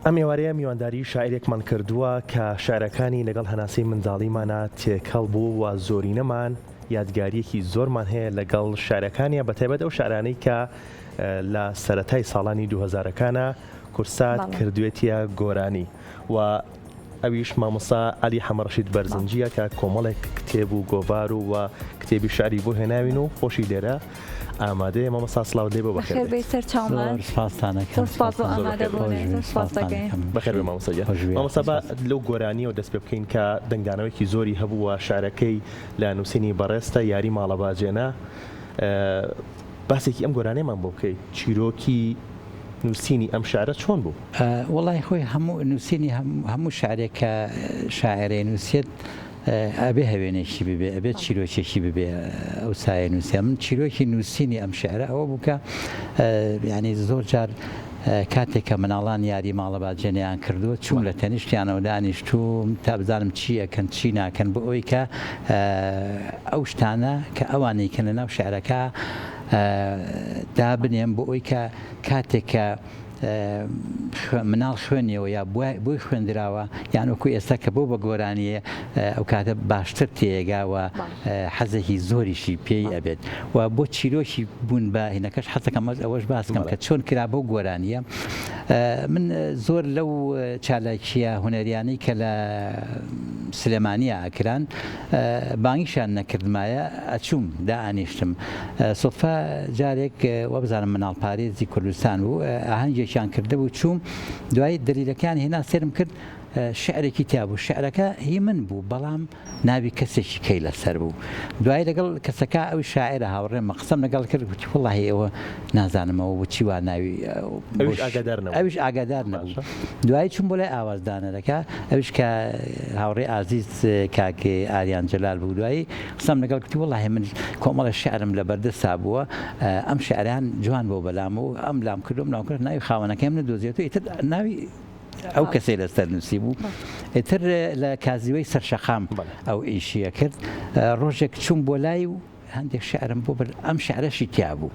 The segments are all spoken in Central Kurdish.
ئەم ئێوارەیە میوانداری شاعیرێکمان کردووە کە شاعرەکانی لەگەڵ هەناسەی منداڵیمانە تێکەڵ بوو و زۆرینەمان یادگاریەکی زۆرمان هەیە لەگەڵ شاعرەکانیە بەتایبەت ئەو شاعرانەی کە لە سەرەتای ساڵانی 2000ەکانە کورسات کردوێتیە گۆرانی و ئەویش مامۆستا عەلی حەمەڕەشید بەرزنجیە کە کۆمەڵێک کتێب و گۆڤار و کتێبی شعری بۆ هێناوین و خۆشی لێرە ئامادەیە. مامۆستا سڵاو لێ بۆ بەخێر بەخێر بێ مامۆستا بە لەو گۆرانیەوە دەست پێ بکەین کە دەنگدانەوەیکی زۆری هەبوو و شارەکەی لە نووسینی بەڕێستە یاری ماڵەباجێنە. باسێکی ئەم گۆرانەیەمان بۆ بکەیت، چیرۆکی نووسینی ئەم شعرە چۆن بوو؟ وڵای خۆی هەموو نووسینی هەموو شعرێک کە شاعرەی نووسێت ئەبێ هەوێنێکی ببێ، ئەبێت چیرۆکێکی ببێ ئەو سایە نووسێ. من چیرۆکی نووسینی ئەم شعرە ئەوە بوو کە یعنی زۆر جار کاتێککە مناڵان یاری ماڵەباجێنیان کردووە چوون لە تەنیشتیانەوە دانیشتوم تا بزانم چی ئەکەن چی ناکەن بۆ ئەوەی کە ئەو شتانە کە ئەوانەی کە لە ناو شعرەکە دابنێم بۆ ئەوەی کە کاتێککە مناڵ خوێنیەوە یا بۆی خوێندراوە یان وەکو ئێستا کە بۆ بە گۆرانیە ئەو کاتە باشتر تێگاوە حەزێکی زۆریشی پێی ئەبێت و بۆ چیرۆکی بوون بە هینەکەش حەزەکەم ئەوەش باسکەم کە چۆن کرا بۆ گۆرانیە. من زۆر لەو چالاکیە هونەریانەی کە لە سلێمانیە ئاکران بانگیشان نەکردمایە ئەچووم دائانیشتم. سۆفا جارێک وە بزانم مناڵپارێزی کوردستان بوو ئاهەنگێکیان کردە بوو چووم دوای دلیلەکان هێنا سێرم کرد شعرێکی تیا بوو. شعرەکە هی من بوو بەڵام ناوی کەسێکی کەی لەسەر بوو. دوای لەگەڵ کەسەکە ئەوی شاعرە هاوڕێمە قسەم لەگەڵ کرد وتی وەڵاهی ئەوە نازانمەوە بۆچی وا ناوی ئەویش ئاگادار نەبوو. دوای چوون بۆ لای ئاوازدانەرەکە ئەویش کە هاوڕێ ئازیز کاکێ ئاریان جەلال بوو. دوایی قسەم لەگەڵ کردی وەڵاهی من کۆمەڵە شعرم لە بەردەستا بووە ئەم شعران جوان بۆ بەلام و ئەم لام کردم ناو کرد ناوی خاوەنەکەم نەدۆزیێت و ئیتر ناوی ئەو کەسەی لەسەر نووسی بوو. ئیتر لە کازیوەی سەرشەقام ئەو ئیشیە کرد. ڕۆژێک چوون بۆ لای و هەندێک شعرم بۆ بر ئەم شعرەشی تیا بوو.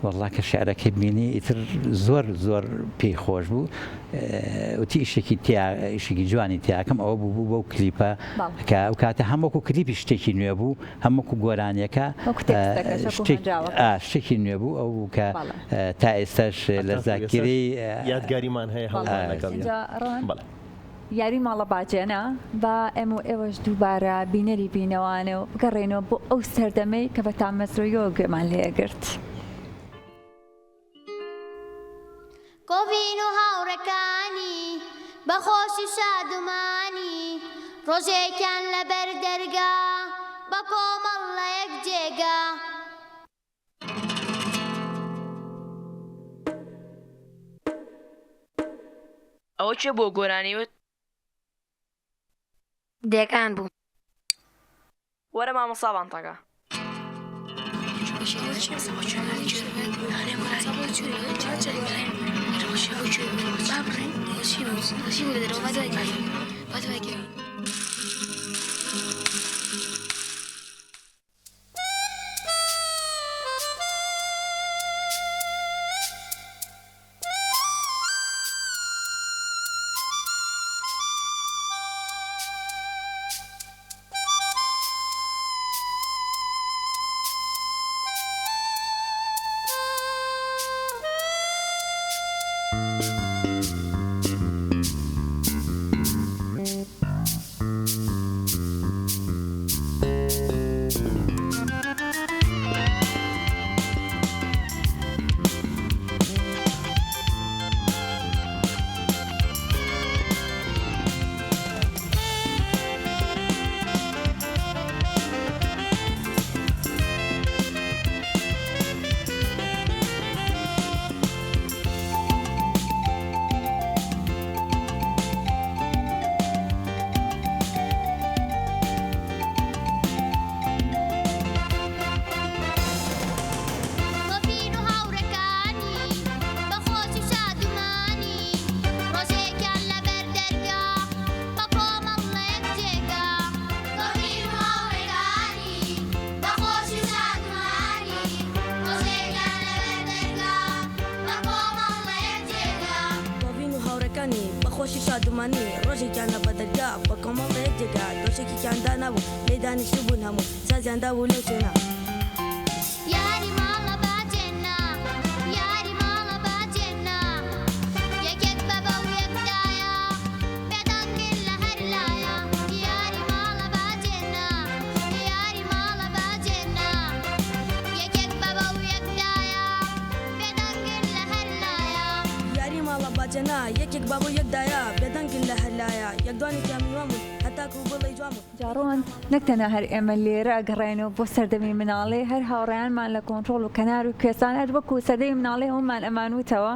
والله کە شعرەکەی بینی ئیتر زۆر زۆر پێی خۆش بوو. وتی ئیشێکی جوانی تیاکەم ئەوە بوو بەو کلیپە کە ئەو کاتە هەمووەکو کلیپی شتێکی نوێ بوو، هەمووەکو گۆرانیەکە شتێکی نوێ بوو ئەو کە تا ئێستاش لە زاکری یادگاریمان هەیە هەڵ یاری ماڵەباجێنە بە ئێمە و ئێوەش دووبارە بینەری بینەوانە و بگەڕێنەوە بۆ ئەو سەردەمەی کە بە تامەزرۆیەوە گوێمان لێگرت. کۆڤین و هاوڕەکانی بەخۆش و شادومانی ڕۆژێکیان لەبەر دەرگا بە کۆمەڵ لە یەک جێگا. ئەوە چێ بۆ گۆرانیوت؟ دێکان بوو. وەرە مامۆستا تاکە. شادومانی بەخۆشی شادومانی ڕۆژێکیان لە بەدەرگا بە کۆمەڵەیەک جێگا دۆشێکیاندا نەبوو لێ دانیشتو بوون هەموو سازیاندا بوو لەو شوێنە یاری ماڵە باجێنا یاری ماڵە باجێنا یەکێک بەبە و یەکدایە بێدەنگن لە هەر لایە یاری ماڵە باجێنا یاری ماڵە باجێنا یەکێک بەبە و یەکدایە بێدەنگن لە هەر لایە یاری ماڵە باجێنا یەکێک بابوو یەکدایە بێدەنگن لە هەر لایە یەکدوانی کامیوان بوون هەتاکو بڵێ جوان بوون جاڕۆن نەکتەنە هەر ئێمە لێرە ئەگەڕێنەوە بۆ سەردەمی مناڵێ هەر هاوڕێیانمان لە کۆنتڕۆڵ و کەنار و کوێستان هەر وەکو سەردەمی مناڵێ هەمومان ئەمانوتەوە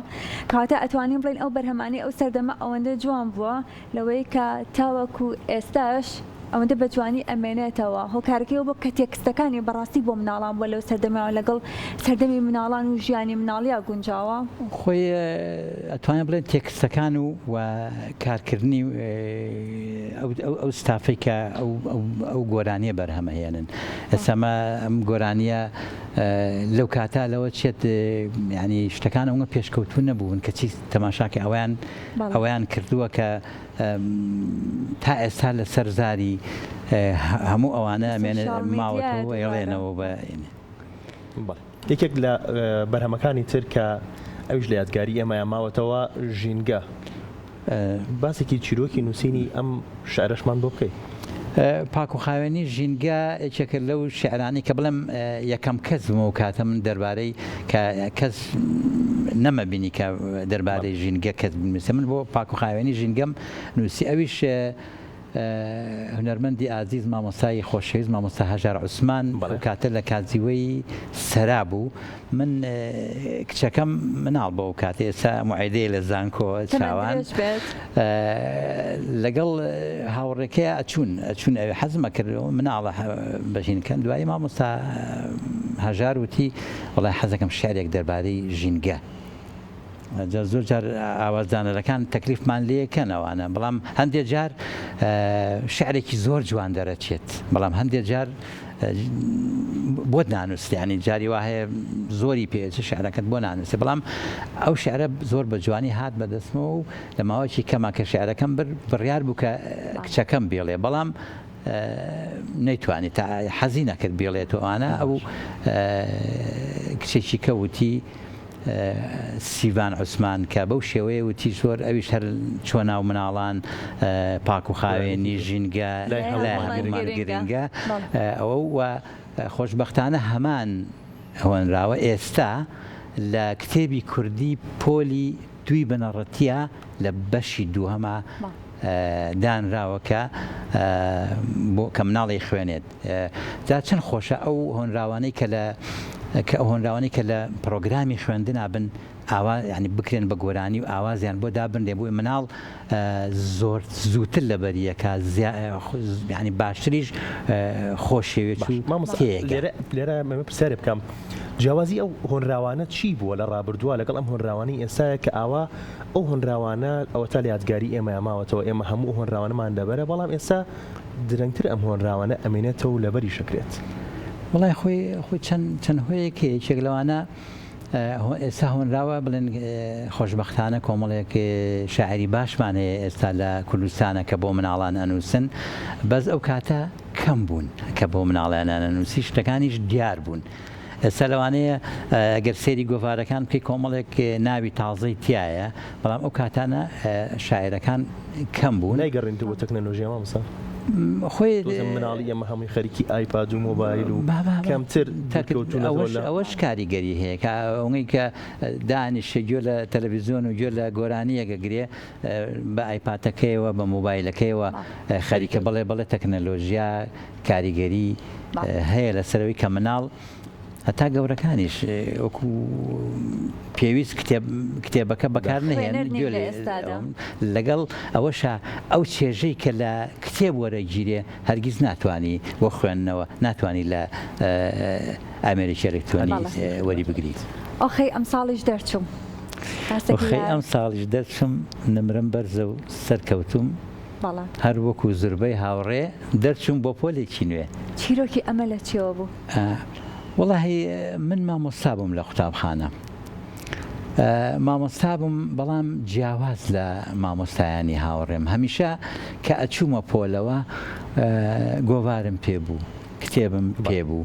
کاتە ئەتوانین بڵین ئەو بەرهەمانی ئەو سەردەمە ئەوەندە جوان بووە لەوەی کە تاوەکو ئێستاش ئەوەندە بە جوانی ئەمێنێتەوە هۆکارەکەی بۆ کە تێکستەکانی بەڕاستی بۆ مناڵان بووە لەو سەردەمەوە لەگەڵ سەردەمی مناڵان و ژیانی مناڵیا گونجاوە خۆی ئەتوانێت بڵێن تێکستەکان و کارکردنی ئەو ستافەی کە ئەو گۆرانیە بەرهەمەهێنن ئێسەمە ئەم گۆرانیە لەو کاتا لەوە چێت ینی شتەکان ئەوە پێشکەوتو نەبوون کەچی تەماشاکە ئەویان کردووە کە تا ئێستا لە سەرزاری هەموو ئەوانە ئەمێنێت ماوەتەوە ئێڵێنەوە بە یەکێک لە بەرهەمەکانی تر کە ئەوش لە یادگاری ئێمەیان ماوەتەوە ژینگە باسێکی چیرۆکی نووسینی ئەم شعرەشمان بۆ بکەیت پاک و خاوێنی ژینگە یەکێکە لەو شعرانی کە بڵێم یەکەم کەس بوومە کاتە من دەربارەی کە کەس نەمەبینی کە دەربارەی ژینگە کەس بنووسێ من بۆ پاک و خاوێنی ژینگەم نووسی ئەویش هونەرمەندی ئازیز مامۆستای خۆشەویست مامۆستا هەژار عوسمان کاتە لە کاتزیوەی سەرا بوو من کچەکەم مناڵ بۆ ئەو کاتێ ئێستا موعیدەیە لە زانکۆ چاوان لەگەڵ هاوڕێکەیە ئەچوون حەزمە کرد مناڵە بەژینکەن دوایی مامۆستا هەژار وتی وەڵای حەزەکەم شعرێک دەربارەی ژینگە زۆر جار ئاوازدانەرەکان تەکلیفمان لێکەنەوەوانە بەڵام هەندێک جار شعرێکی زۆر جوان دەرەچێت بەڵام هەندێک جار بۆ نانووسێ ینی جاری وا هەیە زۆری پێچ شعرەکەت بۆ نانووسێ بەڵام ئەو شعرە زۆر بە جوانی هات بەدەستمەوە و لە ماوەیەکی کەما کە شعرەکەم بڕیار بوو کە کچەکەم بێڵێ بەڵام نەیتوانێت حەزی نەکرد بێڵێتەوەوانە ئەو کچێکی کەوتی سیڤان عوسمان کە بەو شێوەیە وتی زۆر ئەویش هەر چۆ ناو مناڵان پاک و خاوێنی ژینگە لای گرنگە ئەوە وە خۆشبەختانە هەمان هۆنراوە ئێستا لە کتێبی کوردی پۆلی دوی بنەڕەتیە لە بەشی دووهەمە دانراوە کە مناڵی خوێنێت جا چەند خۆشە ئەو هۆنراوانەی ئەو هۆنراوانی کە لە پرۆگرامی خوێندنا بن ینی بکرێن بە گۆرانی و ئاوازیان بۆ دابنێ بووی مناڵ زۆر زووتر لە بەریەکە ینی باشتریش خۆشەوێت لێرە مەمە پرسیارێ بکەم جیاوازی ئەو هۆنراوانە چی بووە لە ڕابردووە لەگەڵ ئەم هۆنراوانی ئێستاە کە ئاوا ئەو هۆنراوانە ئەوە تا لە یادگاری ئێمە ماوەتەوە ئێمە هەموو هۆنراوانەمان دەبەرە بەڵام ئێستا درەنگتر ئەم هۆنراوانە ئەمێنێتەوە لەبەری شکرێت وڵای خۆی چەند هۆیەکی یەکێک لەوانە ئێستا هۆنراوە بڵێن خۆشببختانە کۆمەڵێک شاعری باشمان هەیە ئێستا لە کوردستانە کە بۆ مناڵان ئەنووسن بەس ئەو کاتە کەم بوون کە بۆ مناڵیان ئەنووسی شتەکانیش دیار بوون ئێستا لەوانەیە ئەگەر سێری گۆڤارەکان پێی کۆمەڵێک ناوی تازەی تایە بەڵام ئەو کاتانە شاعرەکان کەم بوون نایگەڕێنەوە بۆ تەکنەلۆژیا مامۆستا خۆی مناڵی ئەمە هەمووی خەریکی ئایپاد و مۆبایل و کەمتر ئەوەش کاریگەری هەیە کە ئەوەی کە دانیشە گوێ لە تەلەڤیزیۆن و گوێ لە گۆرانیەکە گرێ بە ئایپاتەکەیەوە بە مۆبایلەکەیەوە خەریکە بڵێ تەکنەلۆژیا کاریگەری هەیە لەسەرەوەی کە مناڵ هەتا گەورەکانیش وەکو پێویست کتێبەکە بەکار نهێن لەگەڵ ئەوەشە ئەو چێژەی کە لە کتێب وەرەگیرێ هەرگیز ناتوانانی بۆ خوێندنەوە ناتوانانی لە ئەمریکی ئەلکترۆنی وەری بگریت. ئۆخەی ئەم ساڵیش دەرچوم ئەم ساڵیش دەرچم نمرم بەرزە و سەرکەوتوم هەر وەکو زربەی هاوڕێ دەرچوم بۆ پۆلێکی نوێ. چیرۆکی ئەمە لە چیەوە بوو؟ وڵاهی من مامۆستا بووم لە قوتابخانە مامۆستا بووم بەڵام جیاواز لە مامۆستایانی هاوڕێم هەمیشە کە ئەچوومە پۆلەوە گۆوارم پێبوو کتێبم پێبوو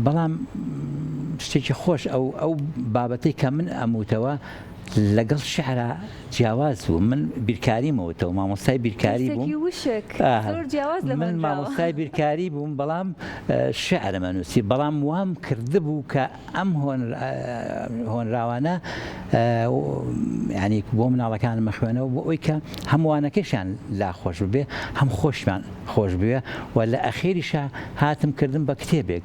بەڵام شتێکی خۆش ئەو بابەتەی کە من ئەموتەوە لەگەڵ شعرا جیاواز بوو من بیرکاریمەوەتەوە مامۆستای بیرکاری بووم من مامۆستای بیرکاری بووم بەڵام شعرمە نووسی بەڵام وام کردبوو کە ئەم هۆنراوانە ینی بۆ مناڵەکانم مەخوێنەوە بۆ ئەوی کە هەمووانەکەشیان لا خۆش ببێ هەم خۆشمان خۆش بوێ و لە ئەخێریشە هاتم کردم بە کتێبێک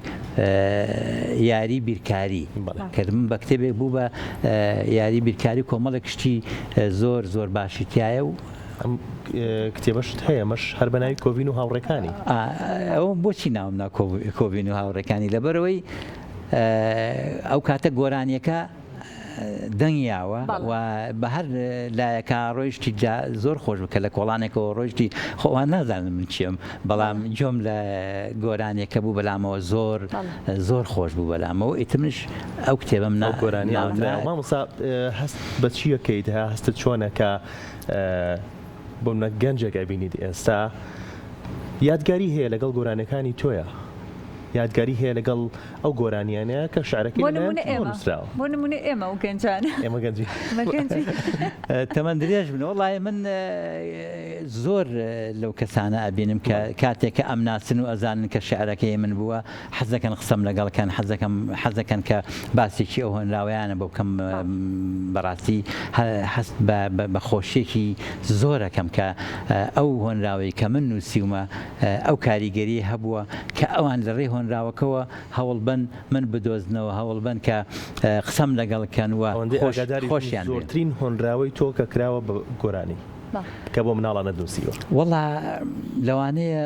یاری بیرکاری کردم بە کتێبێک بوو بە یاری بیرکاری کۆمەڵێک شتی زۆر باشی تایە و کتێبەشت هەیە مەش هەر بەناوی کۆڤین و هاوڕێکانی ئەوە بۆچی ناومنا کۆڤین و هاوڕێکانی لەبەرەوەی ئەو کاتە گۆرانیەکە دەنگیاوە و بە هەر لایەکە ڕۆیشتی زۆر خۆش بکە لە کۆڵانێکەوە ڕۆژتی خۆوان نازانم من چیم بەڵام جۆم لە گۆرانیەکە بوو بەلامەوە زۆر خۆش بوو بەلامەوە ئیتمش ئەو کتێبم گۆرانی مامۆستا هەست بە چیەکەیت هەستت چۆنەکە بۆ منە گەنجێکە بینیت ئێستا یادگاری هەیە لەگەڵ گۆرانەکانی تۆیە یادگاری هەیە لەگەڵ ئەو گۆرانیانەیە کە شعرەکەی بۆ نمونە ئێمە و گەنجان ئێمە گەنجی تەمەەن درێژ بن وڵای من زۆر لەو کەسانە ئەبینم کە کاتێککە ئەم ناسن و ئەزانن کە شعرەکەی من بووە حەزەکەن قسەم لەگەڵکەن حەزەکەن کە باسێکی ئەو هۆنراوەیانە بۆ بکەم بەڕاستی هەست بە خۆشیێکی زۆرەکەم کە ئەو هۆنراوەی کە من نووسیومە ئەو کاریگەری هەبووە کە ئەوان لە ڕێ هۆنراوەکەەوە هەوڵ بن من بدۆزنەوە هەوڵ بن کە قسەم لەگەڵکەن و خۆشیان زۆرترین هۆنراوەی تۆ کە کراوە بە گۆرانی کە بۆ مناڵە نەدووسیوە وەڵا لەوانەیە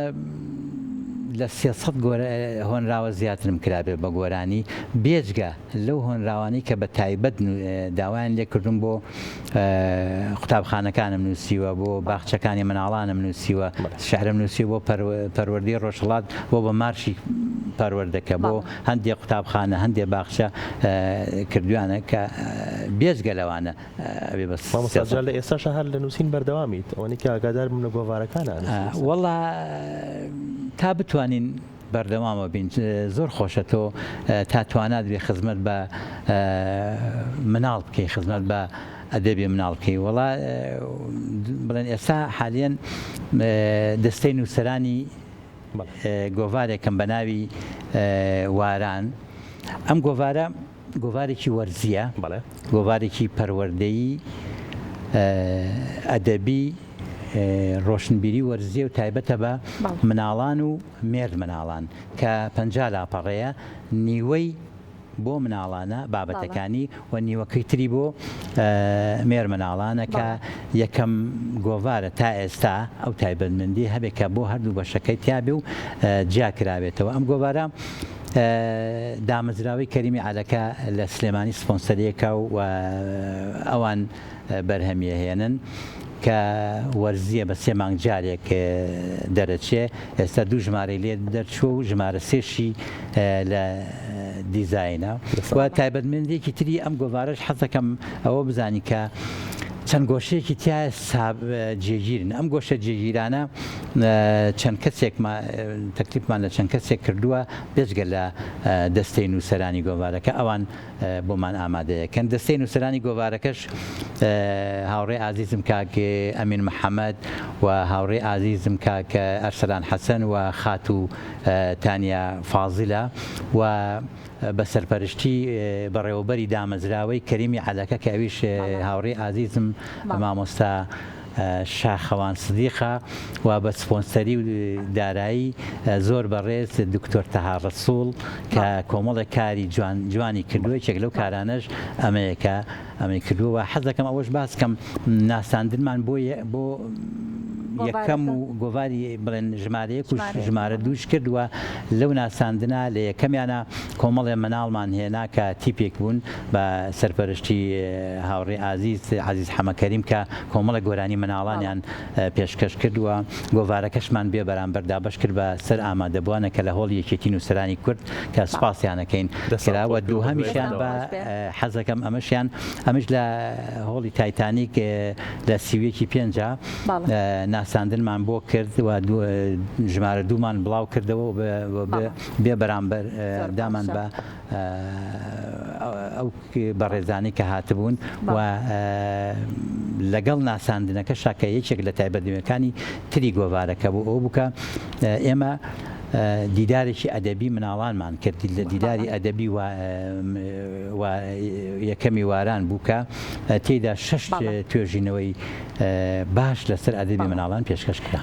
لە 300 هۆنراوە زیاترم کرابێت بە گۆرانی بێجگە لەو هۆنراوانی کە بە تایبەت داوایان لێ کردم بۆ قوتابخانەکانم نووسیوە بۆ باخچەکانی مناڵانم نووسیوە شعرم نووسی بۆ پەروەردەی ڕۆژهەڵات بۆ بە مارشی پەروەردەکە بۆ هەندێک قوتابخانە هەندێک باخچە کردویانە کە بێجگە لەوانە مامۆستا لە ئێستاش هەر لە نووسین بەردەوامیت ئەوەی کە ئاگادار بووم لە گۆڤارەکانە وەڵا تا بتوانین بەردەوامە بین زۆر خۆشە تۆ تا توانات بێ خزمەت بە مناڵ بکەی خزمەت بە ئەدەبی مناڵ بکەی وەڵا بڵێن ئێستا حالیان دەستەی نووسەرانی گۆڤارێکم بە ناوی واران ئەم گۆڤارە گۆڤارێکی وەرزیە گۆڤارێکی پەروەردەیی ئەدەبی ڕۆشنبیری وەرزیە و تایبەتە بە مناڵان و مێرد مناڵان کە 50 لاپەڕەیە نیوەی بۆ مناڵانە بابەتەکانی و نیوەکەی تری بۆ مێر مناڵانە کە یەکەم گۆڤارە تا ئێستا ئەو تایبەتمەندی هەبێت کە بۆ هەردوو بەشەکەی تیابێ و جاکراوێتەوە ئەم گۆڤارە دامەزراوی کەریمی عەلەکە لە سلێمانی سپۆنسەرێکە و ئەوان بەرهەمیە هێنن کە وەرزیە بە 3 مانگ جارێک دەرەچێ ئێستا 2 ژمارەی لێ دەرچوە و ژمارە 3شی لە دیزاینە و تایبەتمەندێکی تری ئەم گۆڤارەش حەزەکەم ئەوە بزانی کە چەند گۆشەیەکی تایە جێگیرن ئەم گۆشە جێگیرانە چەند کەسێک تەکلیفمان لە چەند کەسێک کردووە بێجگە لە دەستەی نووسەرانی گۆڤارەکە ئەوان بۆمان ئامادەیەکەن دەستەی نووسەرانی گۆڤارەکەش هاوڕێ ئازیزم کاکە ئەمین محەممەد و هاوڕێ ئازیزم کاکە ئەرسەلان حەسەن و خاتو تانیا فازیلە و بە سەرپەرشتی بەڕێوەبەری دامەزراوەی کەریمی عەلەکە کە ئەویش هاوڕێ ئازیزم مامۆستا شاخەوان سدیقە و بە سپۆنسەری و دارایی زۆر بەڕێز دکتۆر تەها ڕەسوڵ کە کۆمەڵێک کاری جوانی کردووە یەکێک لەو کارانەش ئەمەیەکە ئەمەی کردووە حەز دەکەم ئەوەش باسکەم ناساندنمان بۆ یەکەم و گۆواری بڵێن ژمارەیەک و ژمارە دووش کردووە لەو ناساندنا لە یەکەمیانە کۆمەڵێ مناڵمان هێنا کە تیپێک بوون بە سەرپەرشتی هاوڕێ عزیز حەمەکەریم کە کۆمەڵە گۆرانی مناڵانیان پێشکەش کردووە گۆوارەکەشمان بێ بەرامبەر دابش کرد بە سەر ئامادەبووانە کە لە هۆڵ یەکێتی نووسرانی کورد کە سپاسیانەکەین کراوە دووهەمیشیان بە حەزەکەم ئەمەش لە هۆڵی تایتانیک لە سیوێکی پێنجە ناساندنمان بۆ کرد و ژمارە دوومان بڵاو کردەوە بێ بەرامبەر دامان بە ئەو بەڕێزانی کە هاتبوون و لەگەڵ ناساندنەکە شاکە یەکێک لە تایبەتمەکانی تری گۆوارەکە بوو ئەو بکە ئێمە دیدارێکی ئەدەبی مناڵانمان کردی لە دیداری ئەدەبی و یەکەمی واران بووکە تێدا 6 توێژینەوەی باش لەسەر ئەدەبی مناڵان پێشکەش کرا.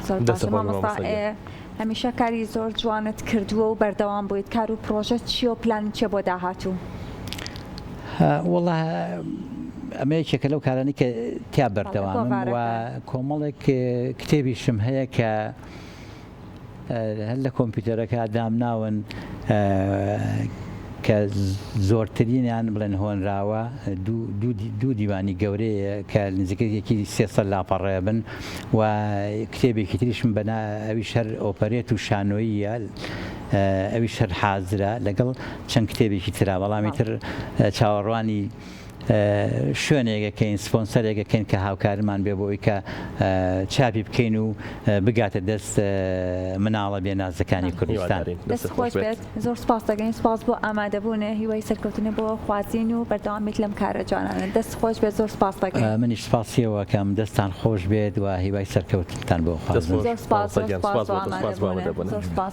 هەمیشە کاری زۆر جوانت کردووە و بەردەوام بوویت کار و پرۆژەت چی و پلان چێ بۆ داهاتوو؟ وەڵا ئەمە یەکێکە لەو کارانی کە تیا بەردەوامن و کۆمەڵێک کتێبیشم هەیە کە هەر لە کۆمپیوتەرەکە دامناون کە زۆرترینیان بڵێن هۆنراوە دوو دیوانی گەورەیە کە نزیکەیەکی 300 لاپەڕێ بن و کتێبێکی تریشم بەنا ئەویش هەر ئۆپەرێت و شانۆییە ئەویش هەر حازرە لەگەڵ چەند کتێبێکی ترا بەڵامی تر چاوەڕوانی شوێنێکەکەین سپۆنسەرێکەکەین کە هاوکارمان بێ بۆی کە چاپی بکەین و بگاتە دەست مناڵە بێنازەکانی کوردستان. دەستخۆش بێت زۆر سپاس دەگەین سپاس بۆ ئامادەبوونە هیوای سەرکەوتنە بۆ خوازین و بەردەوامیت لەم کارە جوانانە دەستخۆش بێت زۆر سپاس دەگەین. منیش سپاسیەوە کەم دەستان خۆش بێت و هیوای سەرکەوتنتان بۆ خوازن. زۆر سپاس.